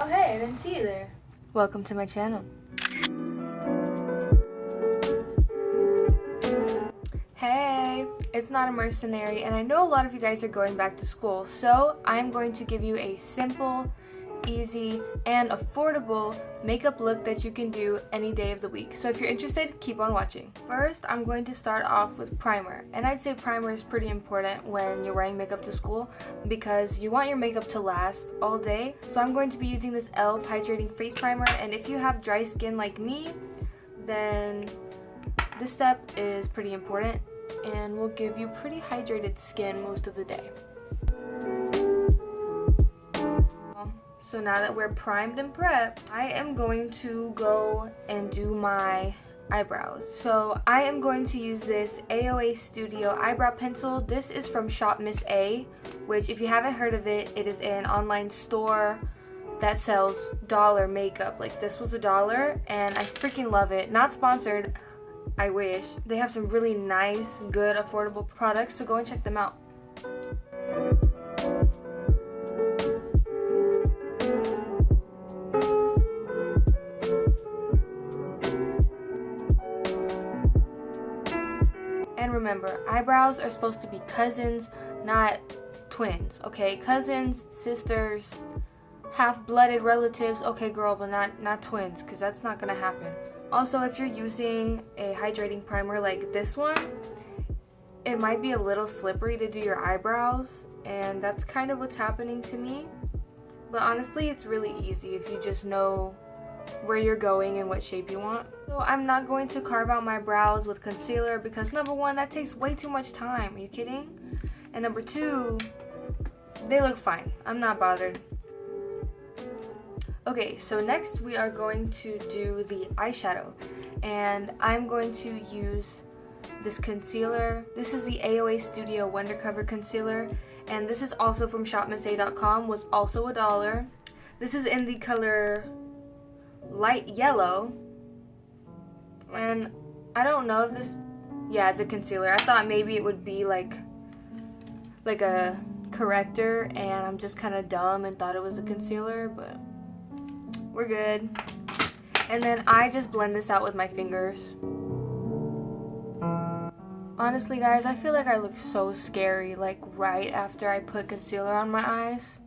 Oh hey, I didn't see you there. Welcome to my channel. Hey, it's Not a Mercenary, and I know a lot of you guys are going back to school, so I'm going to give you a simple, easy, and affordable makeup look that you can do any day of the week. So if you're interested, keep on watching. First, I'm going to start off with primer, and I'd say primer is pretty important when you're wearing makeup to school because you want your makeup to last all day. So I'm going to be using this e.l.f. Hydrating Face Primer, and if you have dry skin like me, then this step is pretty important and will give you pretty hydrated skin most of the day. So now that we're primed and prepped, I am going to go and do my eyebrows. So I am going to use this AOA Studio eyebrow pencil. This is from Shop Miss A, which if you haven't heard of it, it is an online store that sells dollar makeup. Like this was $1 and I freaking love it. Not sponsored, I wish. They have some really nice, good, affordable products, so go and check them out. And remember, eyebrows are supposed to be cousins, not twins, okay? Cousins, sisters, half-blooded relatives, okay girl, but not twins, because that's not gonna happen. Also, if you're using a hydrating primer like this one, it might be a little slippery to do your eyebrows, and that's kind of what's happening to me. But honestly, it's really easy if you just know where you're going and what shape you want. So I'm not going to carve out my brows with concealer because number one, that takes way too much time. Are you kidding? And number two, they look fine. I'm not bothered. Okay, so next we are going to do the eyeshadow, and I'm going to use this concealer. This is the AOA Studio Wondercover Concealer, and this is also from shopmissa.com, was also $1. This is in the color light yellow, and I don't know if this, yeah, it's a concealer. I thought maybe it would be like a corrector, and I'm just kind of dumb and thought it was a concealer, but we're good. And then I just blend this out with my fingers. Honestly guys, I feel like I look so scary like right after I put concealer on my eyes.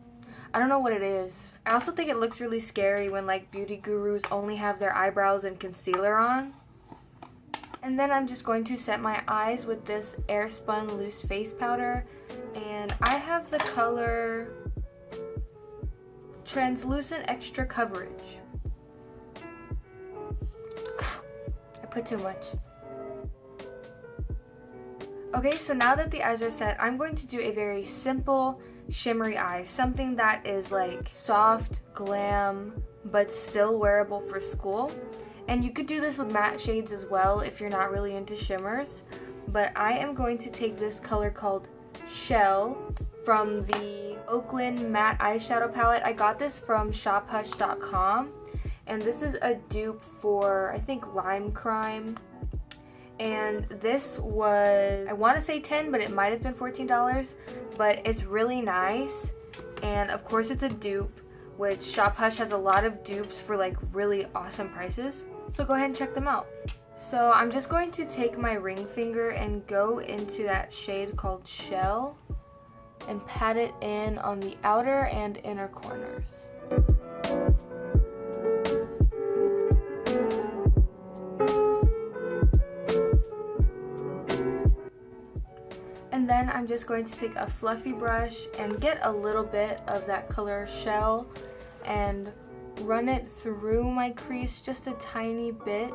I don't know what it is. I also think it looks really scary when like beauty gurus only have their eyebrows and concealer on. And then I'm just going to set my eyes with this Airspun loose face powder, and I have the color Translucent Extra Coverage. I put too much. Okay, so now that the eyes are set, I'm going to do a very simple shimmery eye, something that is like soft, glam, but still wearable for school. And you could do this with matte shades as well if you're not really into shimmers. But I am going to take this color called Shell from the Oakland Matte Eyeshadow Palette. I got this from shophush.com, and this is a dupe for, I think, Lime Crime. And this was, I want to say 10, but it might have been $14, but it's really nice. And of course it's a dupe, which ShopHush has a lot of dupes for like really awesome prices. So go ahead and check them out. So I'm just going to take my ring finger and go into that shade called Shell and pat it in on the outer and inner corners. And then I'm just going to take a fluffy brush and get a little bit of that color Shell and run it through my crease just a tiny bit.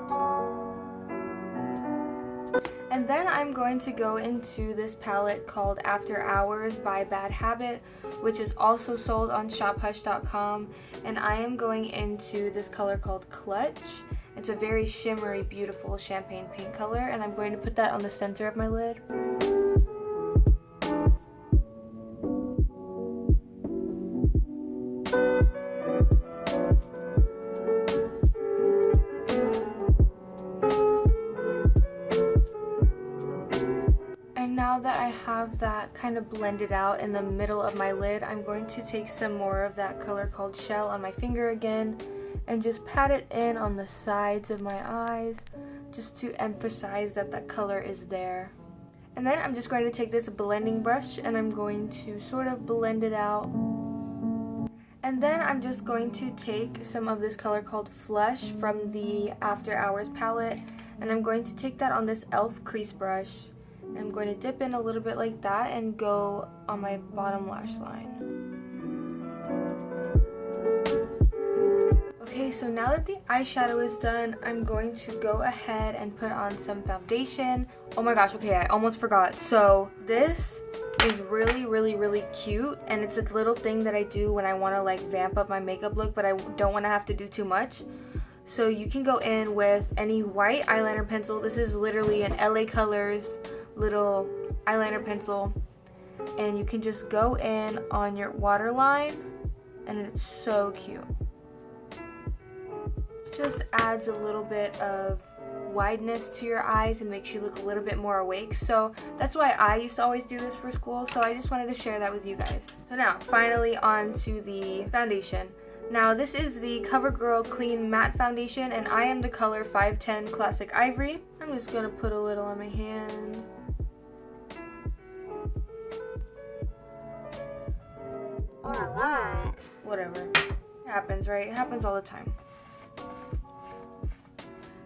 And then I'm going to go into this palette called After Hours by Bad Habit, which is also sold on shophush.com, and I am going into this color called Clutch. It's a very shimmery, beautiful champagne pink color, and I'm going to put that on the center of my lid. Now that I have that kind of blend it out in the middle of my lid, I'm going to take some more of that color called Shell on my finger again and just pat it in on the sides of my eyes just to emphasize that that color is there. And then I'm just going to take this blending brush and I'm going to sort of blend it out. And then I'm just going to take some of this color called Flush from the After Hours palette, and I'm going to take that on this e.l.f. crease brush. And I'm going to dip in a little bit like that and go on my bottom lash line. Okay, so now that the eyeshadow is done, I'm going to go ahead and put on some foundation. Oh my gosh, okay, I almost forgot. So this is really cute, and it's a little thing that I do when I want to like vamp up my makeup look, but I don't want to have to do too much. So you can go in with any white eyeliner pencil. This is literally an LA Colors little eyeliner pencil, and you can just go in on your waterline, and it's so cute. It just adds a little bit of wideness to your eyes and makes you look a little bit more awake. So that's why I used to always do this for school, so I just wanted to share that with you guys. So now finally on to the foundation. Now this is the CoverGirl Clean Matte Foundation, and I am the color 510 Classic Ivory. I'm just gonna put a little on my hand. Or a lot. Whatever. It happens, right? It happens all the time.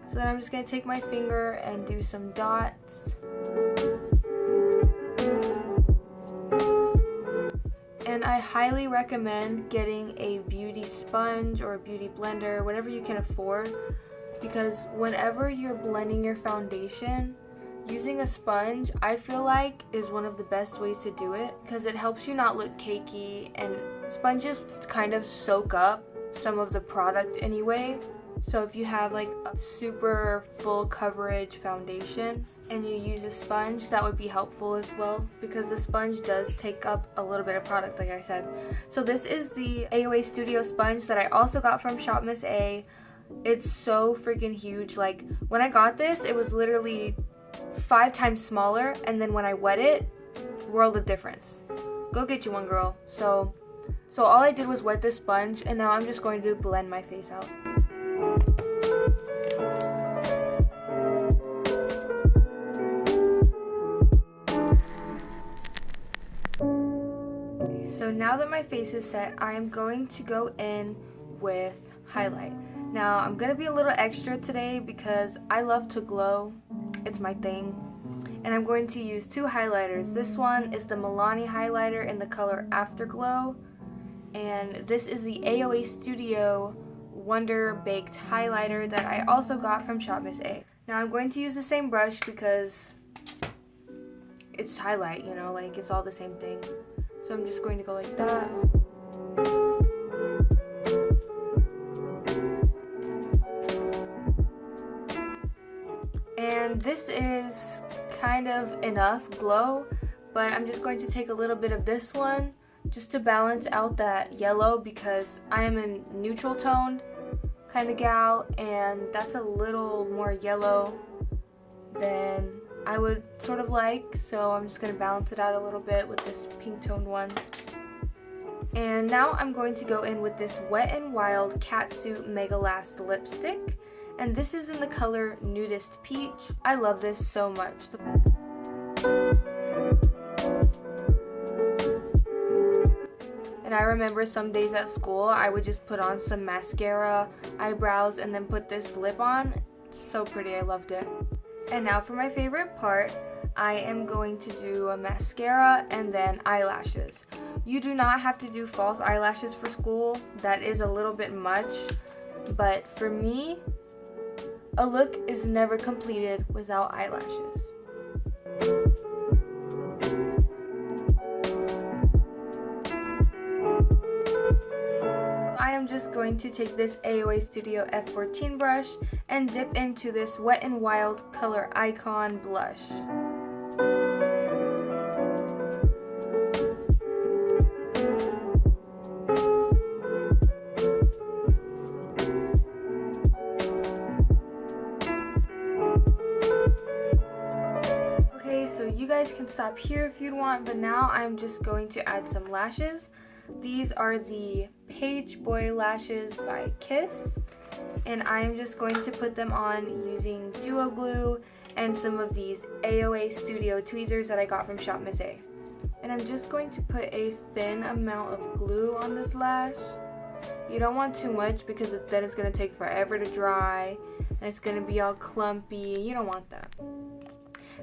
So then I'm just going to take my finger and do some dots. And I highly recommend getting a beauty sponge or a beauty blender, whatever you can afford, because whenever you're blending your foundation, using a sponge, I feel like, is one of the best ways to do it, because it helps you not look cakey, and sponges kind of soak up some of the product anyway. So if you have like a super full coverage foundation and you use a sponge, that would be helpful as well, because the sponge does take up a little bit of product, like I said. So this is the AOA Studio sponge that I also got from Shop Miss A. It's so freaking huge. Like when I got this, it was literally 5 times smaller, and then when I wet it, world of difference. Go get you one, girl. So all I did was wet this sponge, and now I'm just going to blend my face out. So now that my face is set, I am going to go in with highlight. Now I'm going to be a little extra today because I love to glow. It's my thing. And I'm going to use 2 highlighters. This one is the Milani highlighter in the color Afterglow. And this is the AOA Studio Wonder Baked highlighter that I also got from Shop Miss A. Now I'm going to use the same brush because it's highlight, you know, like it's all the same thing. So I'm just going to go like that. And this is kind of enough glow, but I'm just going to take a little bit of this one just to balance out that yellow, because I am a neutral toned kind of gal, and that's a little more yellow than I would sort of like, so I'm just going to balance it out a little bit with this pink toned one. And now I'm going to go in with this Wet n Wild Catsuit Mega Last lipstick, and this is in the color Nudist Peach. I love this so much. And I remember some days at school I would just put on some mascara, eyebrows, and then put this lip on. It's so pretty, I loved it. And now for my favorite part, I am going to do a mascara and then eyelashes. You do not have to do false eyelashes for school. That is a little bit much, but for me, a look is never completed without eyelashes. I am just going to take this AOA Studio F14 brush and dip into this Wet n Wild Color Icon blush. Okay, so you guys guys can stop here if you'd want, but now I'm just going to add some lashes. These are the Page Boy lashes by Kiss, and I'm just going to put them on using Duo Glue and some of these AOA Studio tweezers that I got from Shop Miss A. And I'm just going to put a thin amount of glue on this lash. You don't want too much because then it's going to take forever to dry and it's going to be all clumpy. You don't want that.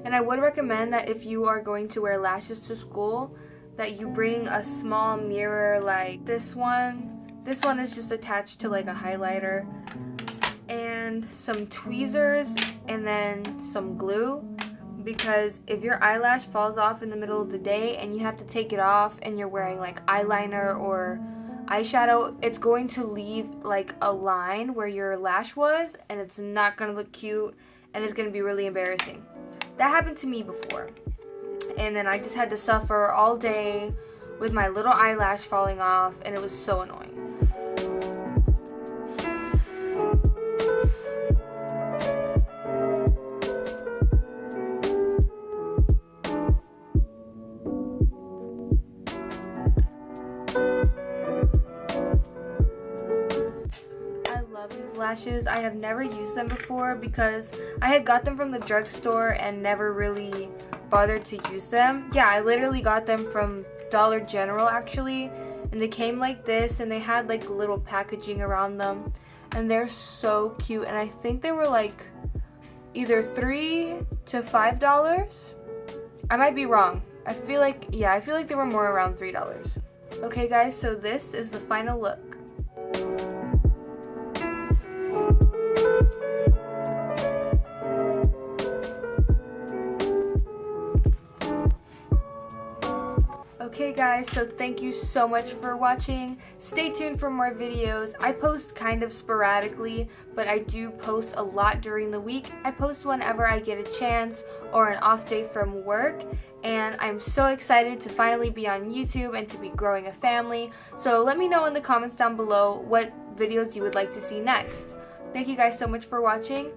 And I would recommend that if you are going to wear lashes to school, that you bring a small mirror like this one. This one is just attached to like a highlighter, and some tweezers and then some glue, because if your eyelash falls off in the middle of the day and you have to take it off and you're wearing like eyeliner or eyeshadow, it's going to leave like a line where your lash was, and it's not going to look cute and it's going to be really embarrassing. That happened to me before, and then I just had to suffer all day with my little eyelash falling off, and it was so annoying. Lashes. I have never used them before because I had got them from the drugstore and never really bothered to use them. Yeah, I literally got them from Dollar General actually, and they came like this, and they had like little packaging around them, and they're so cute, and I think they were like either $3 to $5. I might be wrong. I feel like they were more around $3. Okay guys, so this is the final look. Okay guys, so thank you so much for watching. Stay tuned for more videos. I post kind of sporadically, but I do post a lot during the week. I post whenever I get a chance or an off day from work, and I'm so excited to finally be on YouTube and to be growing a family. So let me know in the comments down below what videos you would like to see next. Thank you guys so much for watching,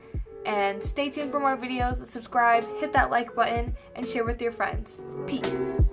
and stay tuned for more videos. Subscribe, hit that like button, and share with your friends. Peace.